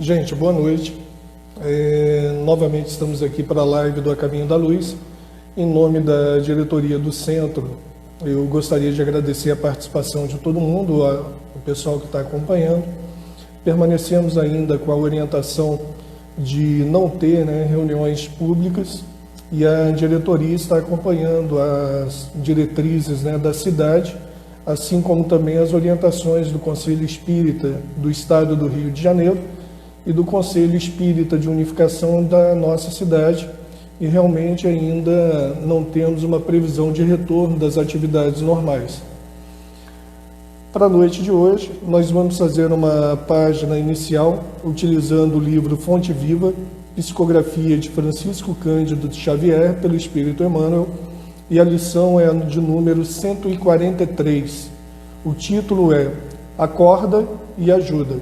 Gente, boa noite. Novamente estamos aqui para a live do A Caminho da Luz. Em nome da diretoria do centro, eu gostaria de agradecer a participação de todo mundo, o pessoal que está acompanhando. Permanecemos ainda com a orientação de não ter reuniões públicas e a diretoria está acompanhando as diretrizes da cidade, assim como também as orientações do Conselho Espírita do Estado do Rio de Janeiro e do Conselho Espírita de Unificação da nossa cidade, e realmente ainda não temos uma previsão de retorno das atividades normais. Para a noite de hoje, nós vamos fazer uma página inicial utilizando o livro Fonte Viva, psicografia de Francisco Cândido de Xavier, pelo Espírito Emmanuel, e a lição é de número 143. O título é Acorda e Ajuda.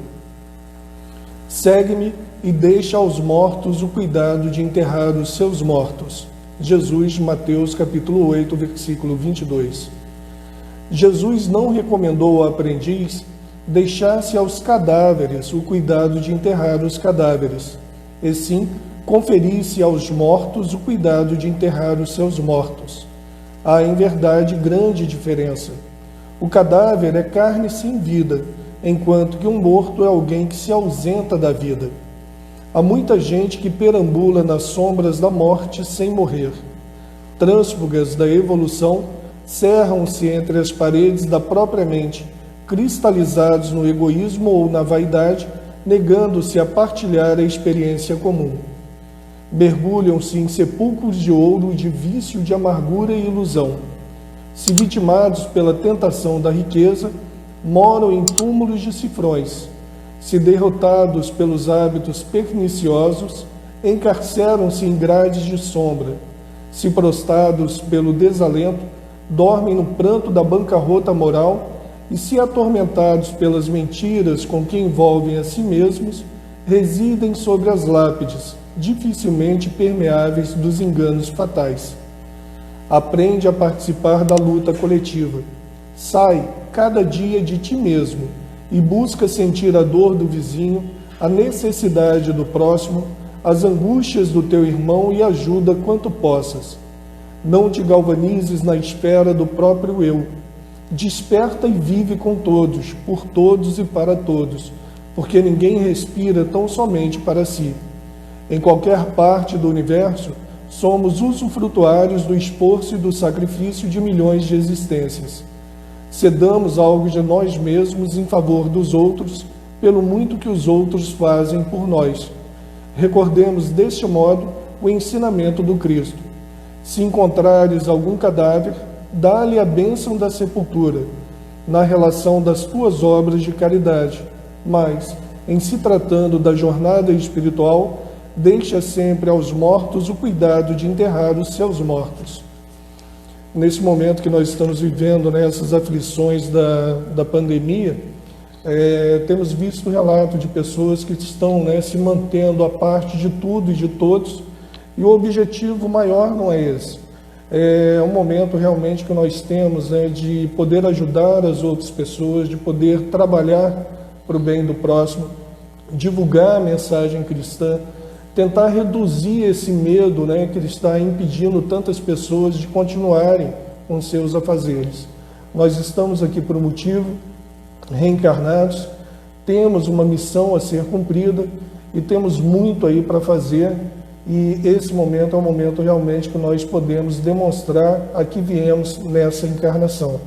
Segue-me e deixa aos mortos o cuidado de enterrar os seus mortos. Jesus, Mateus capítulo 8, versículo 22. Jesus não recomendou ao aprendiz deixasse aos cadáveres o cuidado de enterrar os cadáveres, e sim conferisse aos mortos o cuidado de enterrar os seus mortos. Há, em verdade, grande diferença. O cadáver é carne sem vida, enquanto que um morto é alguém que se ausenta da vida. Há muita gente que perambula nas sombras da morte sem morrer. Trânsfugas da evolução cerram-se entre as paredes da própria mente, cristalizados no egoísmo ou na vaidade, negando-se a partilhar a experiência comum. Mergulham-se em sepulcros de ouro, de vício, de amargura e ilusão. Se vitimados pela tentação da riqueza, moram em túmulos de cifrões. Se derrotados pelos hábitos perniciosos, encarceram-se em grades de sombra. Se prostrados pelo desalento, dormem no pranto da bancarrota moral, e se atormentados pelas mentiras com que envolvem a si mesmos, residem sobre as lápides, dificilmente permeáveis dos enganos fatais. Aprende a participar da luta coletiva. Sai cada dia de ti mesmo e busca sentir a dor do vizinho, a necessidade do próximo, as angústias do teu irmão e ajuda quanto possas. Não te galvanizes na esfera do próprio eu. Desperta e vive com todos, por todos e para todos, porque ninguém respira tão somente para si. Em qualquer parte do universo, somos usufrutuários do esforço e do sacrifício de milhões de existências. Cedamos algo de nós mesmos em favor dos outros, pelo muito que os outros fazem por nós. Recordemos deste modo o ensinamento do Cristo. Se encontrares algum cadáver, dá-lhe a bênção da sepultura, na relação das tuas obras de caridade, mas, em se tratando da jornada espiritual, deixa sempre aos mortos o cuidado de enterrar os seus mortos. Nesse momento que nós estamos vivendo, essas aflições da pandemia, temos visto relato de pessoas que estão se mantendo à parte de tudo e de todos, e o objetivo maior não é esse. É um momento realmente que nós temos de poder ajudar as outras pessoas, de poder trabalhar para o bem do próximo, divulgar a mensagem cristã, tentar reduzir esse medo que está impedindo tantas pessoas de continuarem com seus afazeres. Nós estamos aqui por um motivo, reencarnados, temos uma missão a ser cumprida e temos muito aí para fazer, e esse momento é um momento realmente que nós podemos demonstrar a que viemos nessa encarnação.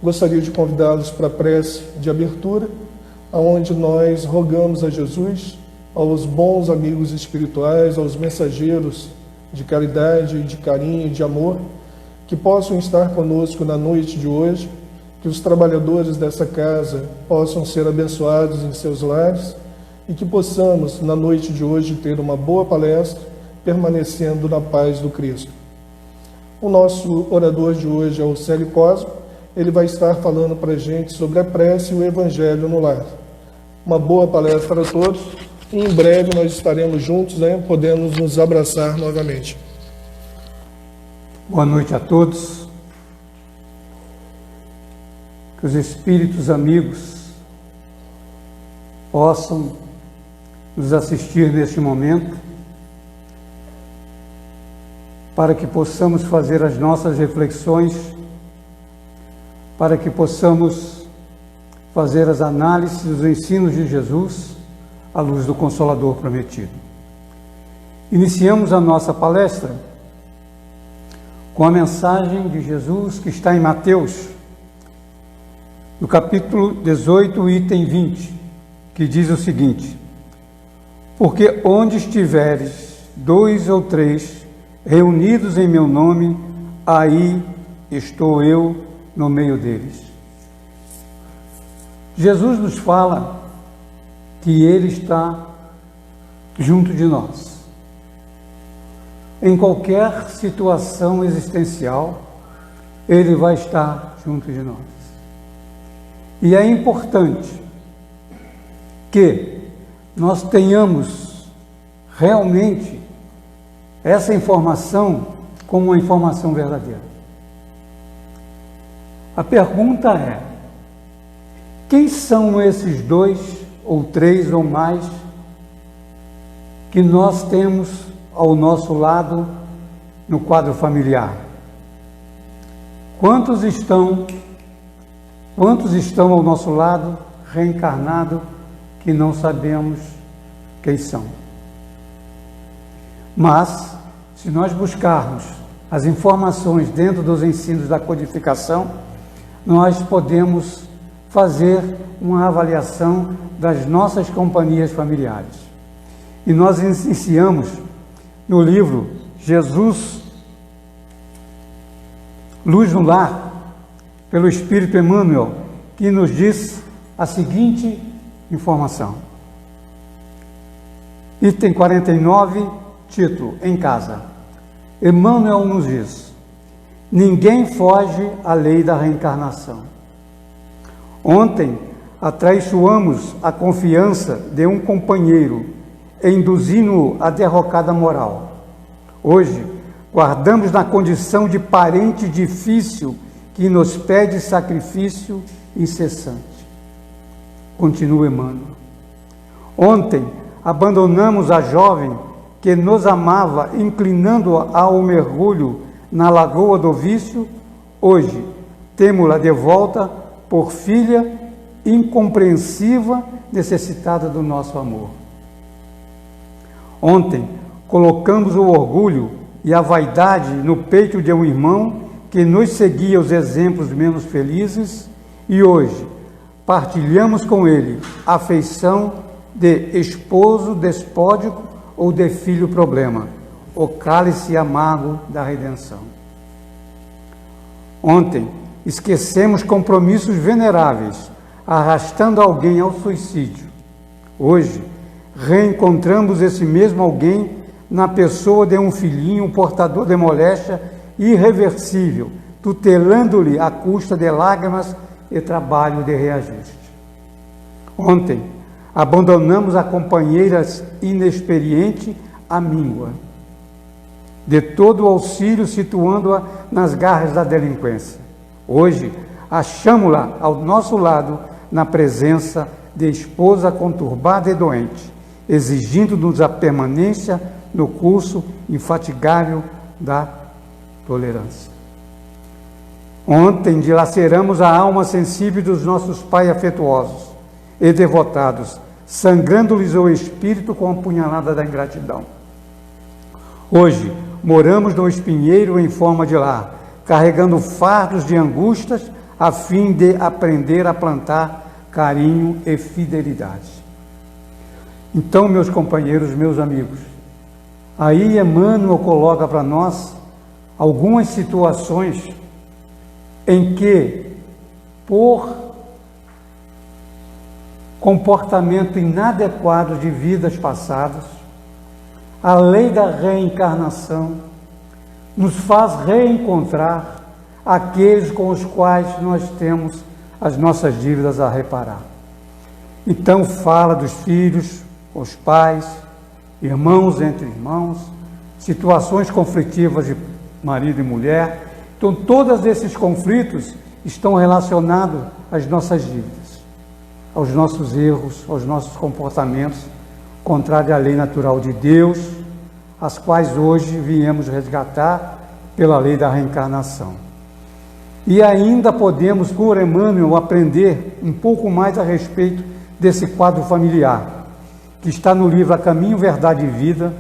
Gostaria de convidá-los para a prece de abertura, onde nós rogamos a Jesus, aos bons amigos espirituais, aos mensageiros de caridade, de carinho, de amor, que possam estar conosco na noite de hoje, que os trabalhadores dessa casa possam ser abençoados em seus lares e que possamos, na noite de hoje, ter uma boa palestra, permanecendo na paz do Cristo. O nosso orador de hoje é o Célio Cosmo. Ele vai estar falando para a gente sobre a prece e o Evangelho no lar. Uma boa palestra para todos. E em breve nós estaremos juntos, podendo nos abraçar novamente. Boa noite a todos. Que os espíritos amigos possam nos assistir neste momento, para que possamos fazer as nossas reflexões, para que possamos fazer as análises dos ensinos de Jesus à luz do Consolador prometido. Iniciamos a nossa palestra com a mensagem de Jesus que está em Mateus, no capítulo 18, item 20, que diz o seguinte: porque onde estiveres 2 ou 3 reunidos em meu nome, aí estou eu no meio deles. Jesus nos fala que Ele está junto de nós. Em qualquer situação existencial, Ele vai estar junto de nós. E é importante que nós tenhamos realmente essa informação como uma informação verdadeira. A pergunta é: quem são esses 2 ou 3 ou mais que nós temos ao nosso lado no quadro familiar? Quantos estão ao nosso lado reencarnado que não sabemos quem são? Mas, se nós buscarmos as informações dentro dos ensinos da codificação, nós podemos fazer uma avaliação das nossas companhias familiares. E nós iniciamos no livro Jesus, Luz no Lar, pelo Espírito Emmanuel, que nos diz a seguinte informação. Item 49, título, Em Casa. Emmanuel nos diz: ninguém foge à lei da reencarnação. Ontem atraiçoamos a confiança de um companheiro, induzindo-o à derrocada moral. Hoje guardamos na condição de parente difícil que nos pede sacrifício incessante. Continua Emmanuel. Ontem abandonamos a jovem que nos amava, inclinando-a ao mergulho na lagoa do vício. Hoje temo-la de volta por filha incompreensiva, necessitada do nosso amor. Ontem colocamos o orgulho e a vaidade no peito de um irmão que nos seguia os exemplos menos felizes, e hoje partilhamos com ele a afeição de esposo despótico ou de filho problema, o cálice amargo da redenção. Ontem esquecemos compromissos veneráveis, arrastando alguém ao suicídio. Hoje reencontramos esse mesmo alguém na pessoa de um filhinho portador de moléstia irreversível, tutelando-lhe à custa de lágrimas e trabalho de reajuste. Ontem abandonamos a companheira inexperiente amíngua, de todo o auxílio, situando-a nas garras da delinquência. Hoje achamo-la ao nosso lado na presença de esposa conturbada e doente, exigindo-nos a permanência no curso infatigável da tolerância. Ontem dilaceramos a alma sensível dos nossos pais afetuosos e devotados, sangrando-lhes o espírito com a punhalada da ingratidão. Hoje moramos no espinheiro em forma de lar, carregando fardos de angústias a fim de aprender a plantar carinho e fidelidade. Então, meus companheiros, meus amigos, aí Emmanuel coloca para nós algumas situações em que, por comportamento inadequado de vidas passadas, a lei da reencarnação nos faz reencontrar aqueles com os quais nós temos as nossas dívidas a reparar. Então fala dos filhos, os pais, irmãos entre irmãos, situações conflitivas de marido e mulher. Então todos esses conflitos estão relacionados às nossas dívidas, aos nossos erros, aos nossos comportamentos, contrária à lei natural de Deus, as quais hoje viemos resgatar pela lei da reencarnação. E ainda podemos, por Emmanuel, aprender um pouco mais a respeito desse quadro familiar, que está no livro A Caminho, Verdade e Vida,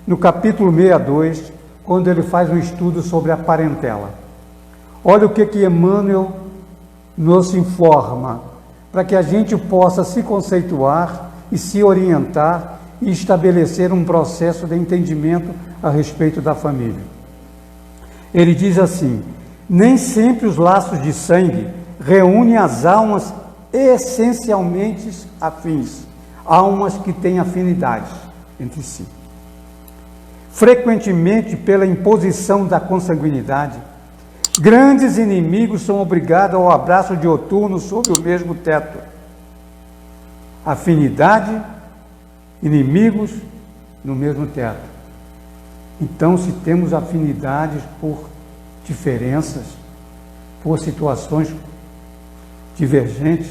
no capítulo 62, quando ele faz um estudo sobre a parentela. Olha o que Emmanuel nos informa, para que a gente possa se conceituar e se orientar e estabelecer um processo de entendimento a respeito da família. Ele diz assim: nem sempre os laços de sangue reúnem as almas essencialmente afins, almas que têm afinidade entre si. Frequentemente, pela imposição da consanguinidade, grandes inimigos são obrigados ao abraço dioturno sob o mesmo teto. Afinidade, inimigos no mesmo teto. Então, se temos afinidades por diferenças, por situações divergentes,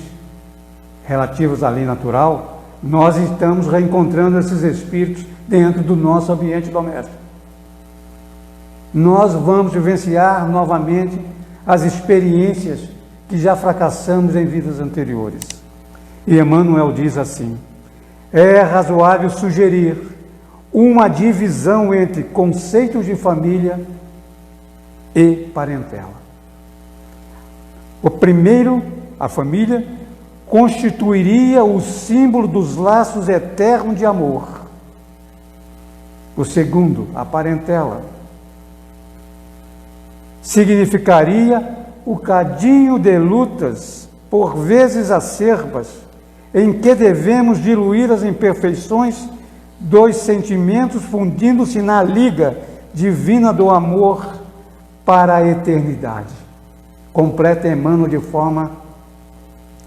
relativas à lei natural, nós estamos reencontrando esses espíritos dentro do nosso ambiente doméstico. Nós vamos vivenciar novamente as experiências que já fracassamos em vidas anteriores. E Emmanuel diz assim: é razoável sugerir uma divisão entre conceitos de família e parentela. O primeiro, a família, constituiria o símbolo dos laços eternos de amor. O segundo, a parentela, significaria o cadinho de lutas, por vezes acerbas, em que devemos diluir as imperfeições dos sentimentos, fundindo-se na liga divina do amor para a eternidade. Completa Emmanuel de forma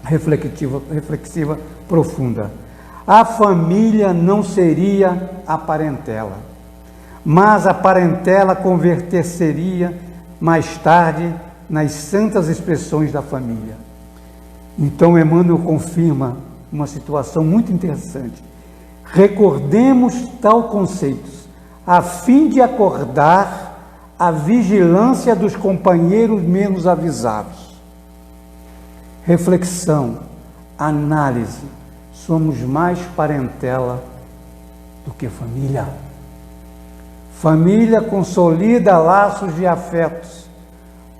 reflexiva profunda. A família não seria a parentela, mas a parentela converter-seria mais tarde nas santas expressões da família. Então Emmanuel confirma uma situação muito interessante. Recordemos tal conceito, a fim de acordar a vigilância dos companheiros menos avisados. Reflexão, análise, somos mais parentela do que família. Família consolida laços de afetos.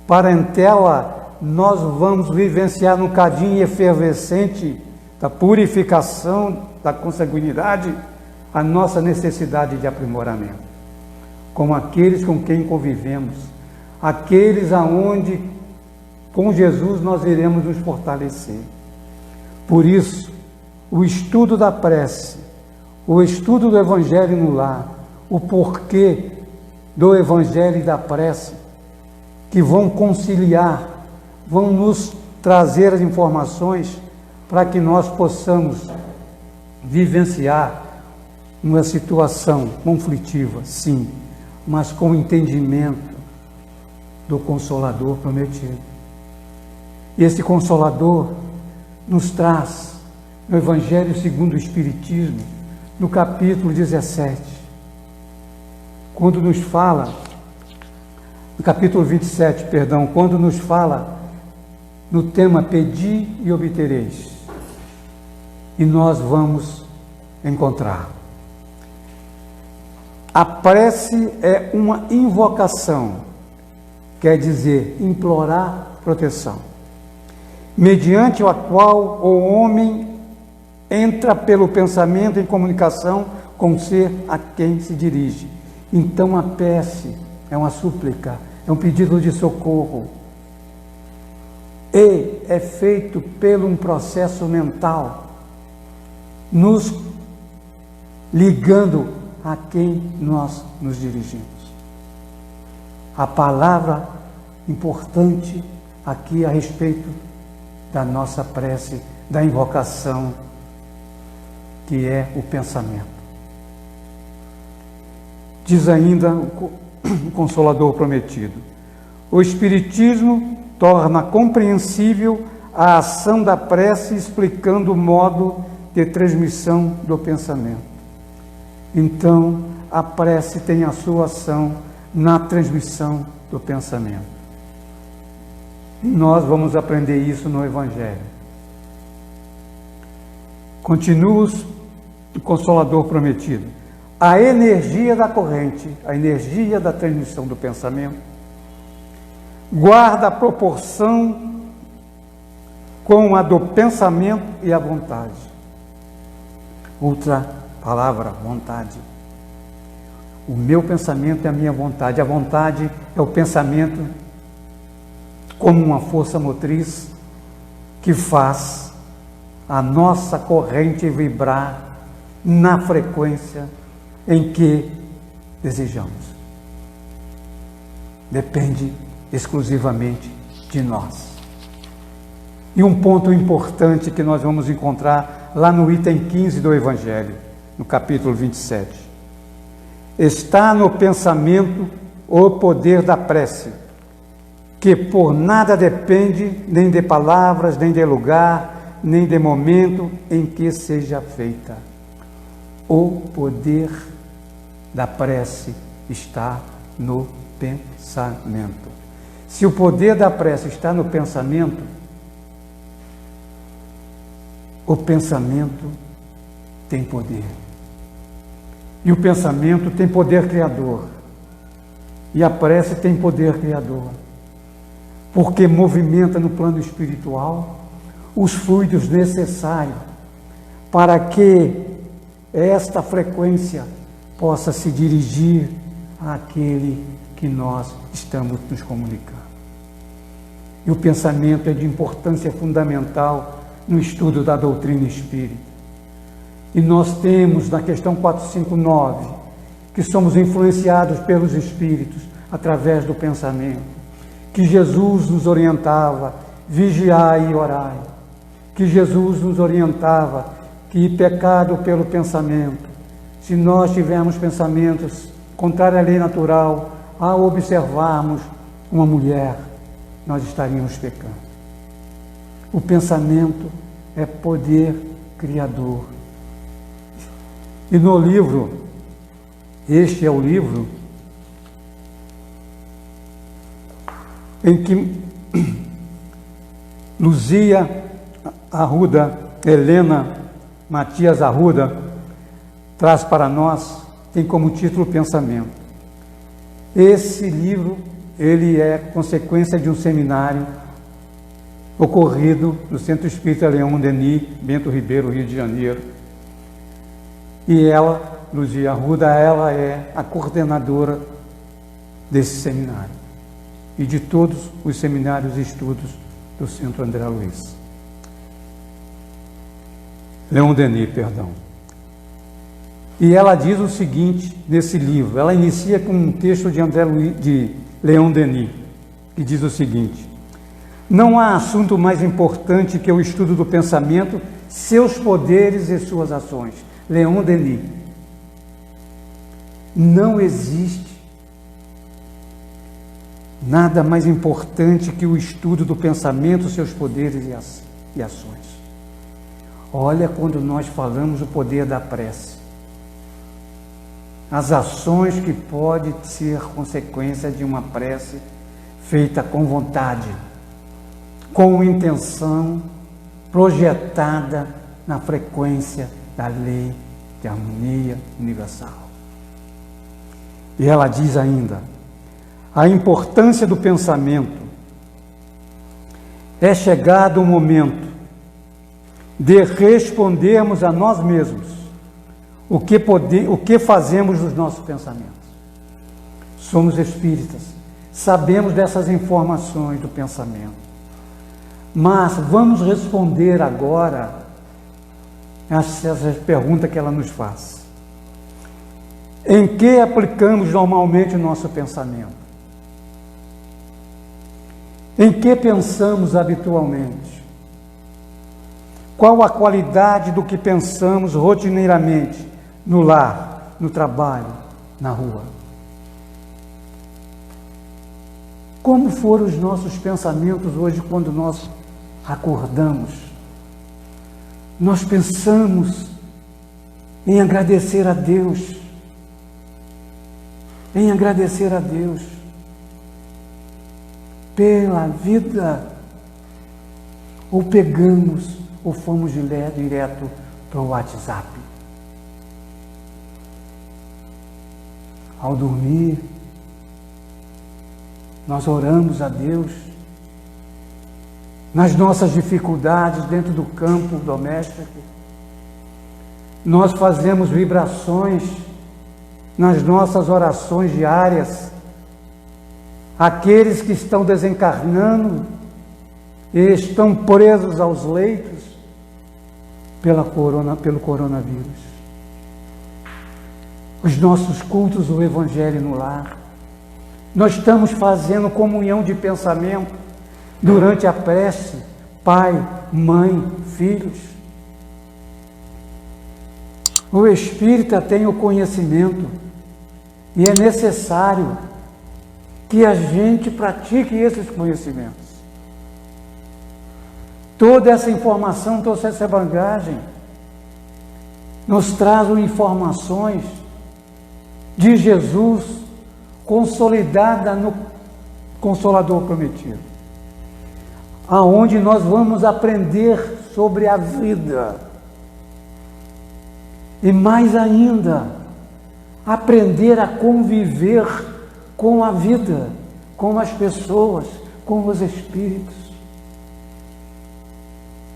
Parentela, nós vamos vivenciar no cadinho efervescente da purificação da consanguinidade a nossa necessidade de aprimoramento. Como aqueles com quem convivemos, aqueles aonde com Jesus nós iremos nos fortalecer. Por isso, o estudo da prece, o estudo do Evangelho no lar, o porquê do Evangelho e da prece, que vão conciliar, vão nos trazer as informações para que nós possamos vivenciar uma situação conflitiva, sim, mas com o entendimento do Consolador prometido. E esse Consolador nos traz no Evangelho segundo o Espiritismo, no capítulo 17, quando nos fala, no capítulo 27, perdão, quando nos fala no tema Pedi e obtereis, e nós vamos encontrar. A prece é uma invocação, quer dizer, implorar proteção, mediante a qual o homem entra pelo pensamento em comunicação com o ser a quem se dirige. Então a prece é uma súplica, é um pedido de socorro, e é feito pelo um processo mental, nos ligando a quem nós nos dirigimos. A palavra importante aqui a respeito da nossa prece, da invocação, que é o pensamento. Diz ainda o Consolador prometido: o Espiritismo torna compreensível a ação da prece, explicando o modo de transmissão do pensamento. Então, a prece tem a sua ação na transmissão do pensamento. E nós vamos aprender isso no Evangelho. Continua o Consolador prometido. A energia da corrente, a energia da transmissão do pensamento, guarda a proporção com a do pensamento e a vontade. Outra palavra, vontade. O meu pensamento é a minha vontade. A vontade é o pensamento como uma força motriz que faz a nossa corrente vibrar na frequência em que desejamos. Depende exclusivamente de nós. E um ponto importante que nós vamos encontrar lá no item 15 do Evangelho, no capítulo 27. Está no pensamento o poder da prece, que por nada depende, nem de palavras, nem de lugar, nem de momento em que seja feita. O poder da prece está no pensamento. Se o poder da prece está no pensamento, o pensamento tem poder. E o pensamento tem poder criador. E a prece tem poder criador. Porque movimenta no plano espiritual os fluidos necessários para que esta frequência possa se dirigir àquele que nós estamos nos comunicando. E o pensamento é de importância fundamental no estudo da doutrina espírita. E nós temos na questão 459 que somos influenciados pelos espíritos através do pensamento, que Jesus nos orientava, vigiai e orai, que Jesus nos orientava, que pecado pelo pensamento. Se nós tivermos pensamentos contrários à lei natural, ao observarmos uma mulher, nós estaríamos pecando. O pensamento é poder criador. E no livro, este é o livro em que Luzia Arruda, Helena Matias Arruda, traz para nós, tem como título Pensamento. Esse livro, ele é consequência de um seminário ocorrido no Centro Espírita Leon Denis, Bento Ribeiro, Rio de Janeiro. E ela, Luzia Arruda, ela é a coordenadora desse seminário e de todos os seminários e estudos do Centro André Luiz. Leon Denis, perdão. E ela diz o seguinte nesse livro, ela inicia com um texto de Leon Denis, que diz o seguinte: não há assunto mais importante que o estudo do pensamento, seus poderes e suas ações. Leon Denis. Não existe nada mais importante que o estudo do pensamento, seus poderes e ações. Olha quando nós falamos o poder da prece. As ações que podem ser consequência de uma prece feita com vontade, com intenção, projetada na frequência da lei de harmonia universal. E ela diz ainda, a importância do pensamento é chegado o momento de respondermos a nós mesmos o que fazemos dos nossos pensamentos. Somos espíritas, sabemos dessas informações do pensamento, mas vamos responder agora essa pergunta que ela nos faz. Em que aplicamos normalmente o nosso pensamento? Em que pensamos habitualmente? Qual a qualidade do que pensamos rotineiramente no lar, no trabalho, na rua? Como foram os nossos pensamentos hoje quando nós acordamos? Nós pensamos em agradecer a Deus, em agradecer a Deus pela vida, ou pegamos ou fomos direto para o WhatsApp. Ao dormir, nós oramos a Deus nas nossas dificuldades dentro do campo doméstico. Nós fazemos vibrações nas nossas orações diárias. Aqueles que estão desencarnando e estão presos aos leitos pelo coronavírus. Os nossos cultos do Evangelho no lar. Nós estamos fazendo comunhão de pensamento durante a prece, pai, mãe, filhos. O espírita tem o conhecimento e é necessário que a gente pratique esses conhecimentos. Toda essa informação, toda essa bagagem nos traz informações de Jesus consolidada no Consolador prometido, aonde nós vamos aprender sobre a vida e mais ainda aprender a conviver com a vida, com as pessoas, com os espíritos.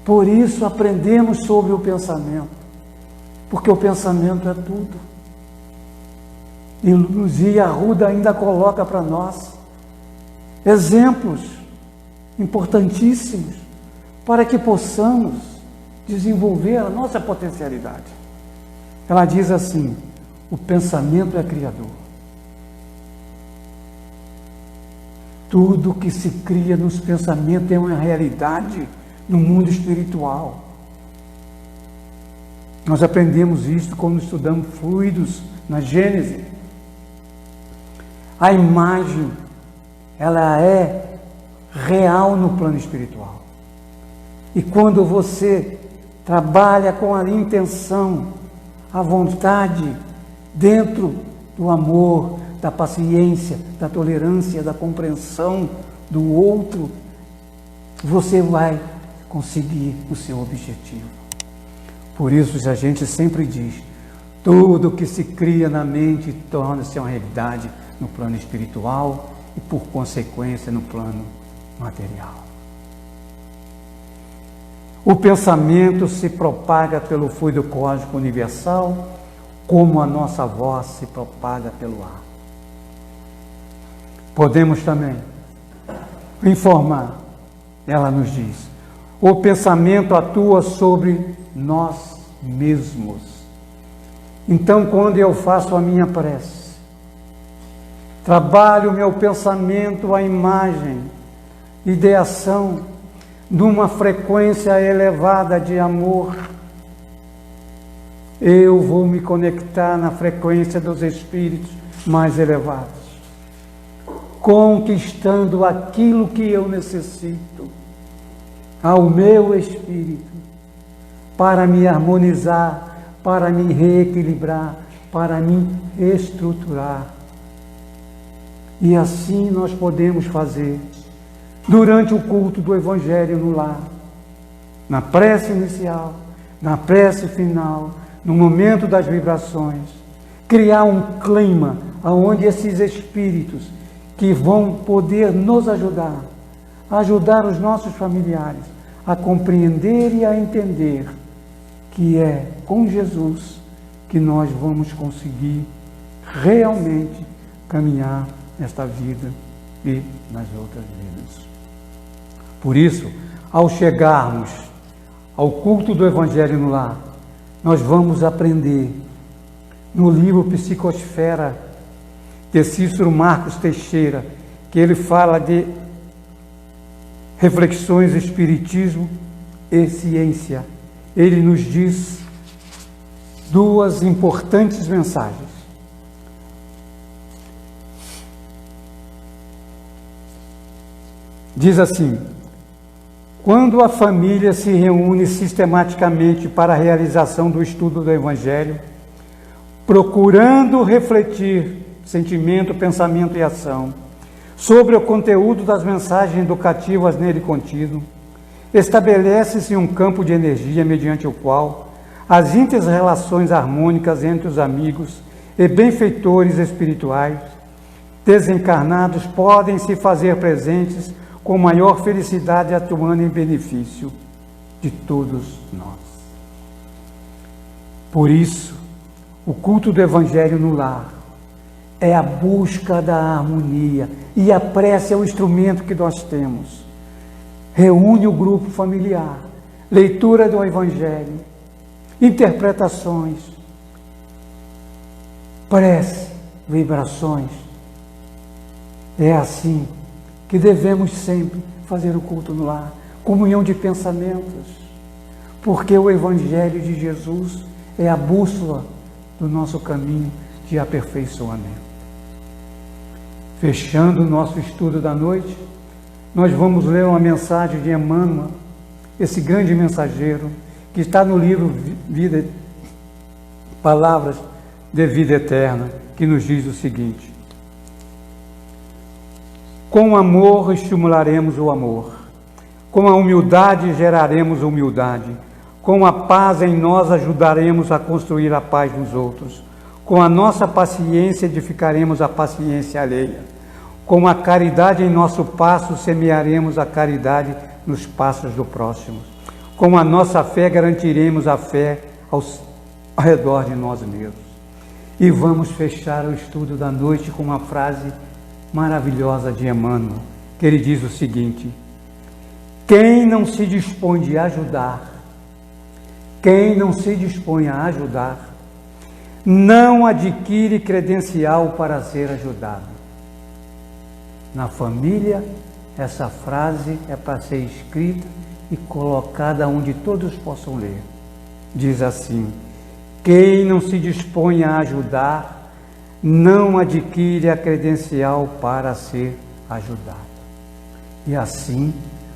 Por isso aprendemos sobre o pensamento, porque o pensamento é tudo. E Luzia Arruda ainda coloca para nós exemplos importantíssimos para que possamos desenvolver a nossa potencialidade. Ela diz assim: o pensamento é criador. Tudo que se cria nos pensamentos é uma realidade no mundo espiritual. Nós aprendemos isso quando estudamos fluidos na Gênesis. A imagem, ela é real no plano espiritual. E quando você trabalha com a intenção, a vontade, dentro do amor, da paciência, da tolerância, da compreensão do outro, você vai conseguir o seu objetivo. Por isso a gente sempre diz: tudo que se cria na mente torna-se uma realidade no plano espiritual e, por consequência, no plano material. O pensamento se propaga pelo fluido cósmico universal, como a nossa voz se propaga pelo ar. Podemos também informar, ela nos diz, o pensamento atua sobre nós mesmos. Então, quando eu faço a minha prece, trabalho o meu pensamento, a imagem, ideação, numa frequência elevada de amor, eu vou me conectar na frequência dos espíritos mais elevados, conquistando aquilo que eu necessito ao meu espírito para me harmonizar, para me reequilibrar, para me estruturar. E assim nós podemos fazer durante o culto do Evangelho no lar, na prece inicial, na prece final, no momento das vibrações, criar um clima onde esses espíritos que vão poder nos ajudar, ajudar os nossos familiares a compreender e a entender que é com Jesus que nós vamos conseguir realmente caminhar nesta vida e nas outras vidas. Por isso, ao chegarmos ao culto do Evangelho no lar, nós vamos aprender no livro Psicosfera de Cícero Marcos Teixeira, que ele fala de reflexões, espiritismo e ciência. Ele nos diz duas importantes mensagens. Diz assim: quando a família se reúne sistematicamente para a realização do estudo do Evangelho, procurando refletir sentimento, pensamento e ação sobre o conteúdo das mensagens educativas nele contido, estabelece-se um campo de energia mediante o qual as íntimas relações harmônicas entre os amigos e benfeitores espirituais desencarnados podem se fazer presentes com maior felicidade, atuando em benefício de todos nós. Por isso, o culto do Evangelho no lar é a busca da harmonia, e a prece é o instrumento que nós temos. Reúne o grupo familiar, leitura do Evangelho, interpretações, prece, vibrações. É assim que devemos sempre fazer o culto no lar, comunhão de pensamentos, porque o Evangelho de Jesus é a bússola do nosso caminho de aperfeiçoamento. Fechando o nosso estudo da noite, nós vamos ler uma mensagem de Emmanuel, esse grande mensageiro, que está no livro Palavras de Vida Eterna, que nos diz o seguinte: com amor estimularemos o amor, com a humildade geraremos humildade, com a paz em nós ajudaremos a construir a paz nos outros, com a nossa paciência edificaremos a paciência alheia, com a caridade em nosso passo semearemos a caridade nos passos do próximo, com a nossa fé garantiremos a fé ao redor de nós mesmos. E vamos fechar o estudo da noite com uma frase maravilhosa de Emmanuel, que ele diz o seguinte: quem não se dispõe a ajudar, quem não se dispõe a ajudar, não adquire credencial para ser ajudado. Na família, essa frase é para ser escrita e colocada onde todos possam ler. Diz assim: quem não se dispõe a ajudar, não adquire a credencial para ser ajudado. E assim,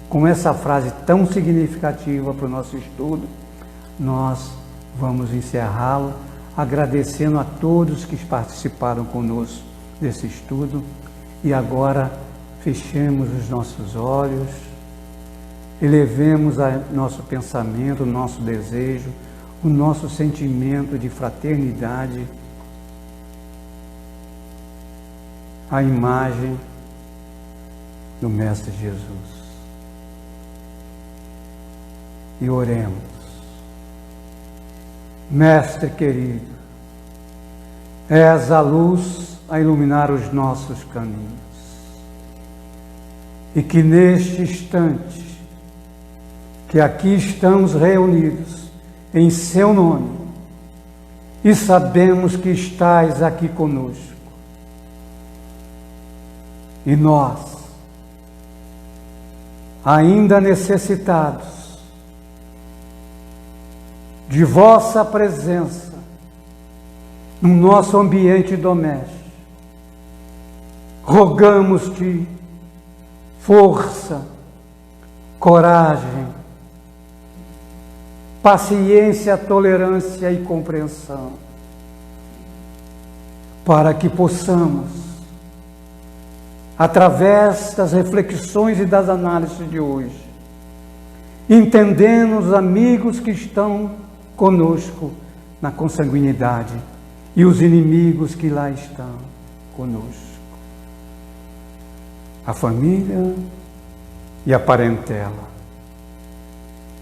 com essa frase tão significativa para o nosso estudo, nós vamos encerrá-lo, agradecendo a todos que participaram conosco desse estudo. E agora fechemos os nossos olhos, elevemos nosso pensamento, o nosso desejo, o nosso sentimento de fraternidade à imagem do Mestre Jesus. E oremos. Mestre querido, és a luz a iluminar os nossos caminhos. E que neste instante, que aqui estamos reunidos em seu nome, e sabemos que estais aqui conosco, e nós, ainda necessitados de vossa presença no nosso ambiente doméstico, rogamos-te força, coragem, paciência, tolerância e compreensão, para que possamos, através das reflexões e das análises de hoje, entendendo os amigos que estão conosco na consanguinidade e os inimigos que lá estão conosco, a família e a parentela,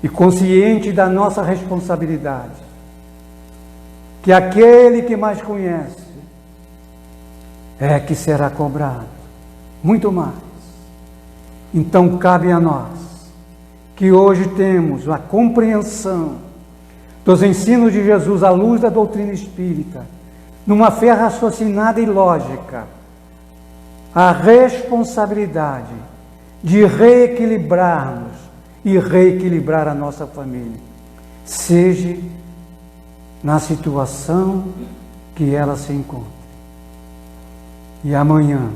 e consciente da nossa responsabilidade, que aquele que mais conhece é que será cobrado, muito mais. Então cabe a nós, que hoje temos a compreensão dos ensinos de Jesus à luz da doutrina espírita, numa fé raciocinada e lógica, a responsabilidade de reequilibrarmos e reequilibrar a nossa família, seja na situação que ela se encontre. E amanhã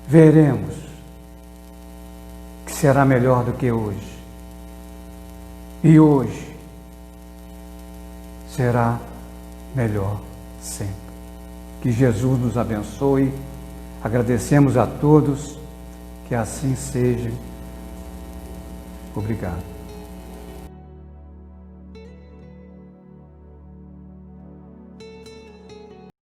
veremos que será melhor do que hoje. E hoje será melhor sempre. Que Jesus nos abençoe. Agradecemos a todos. Que assim seja. Obrigado.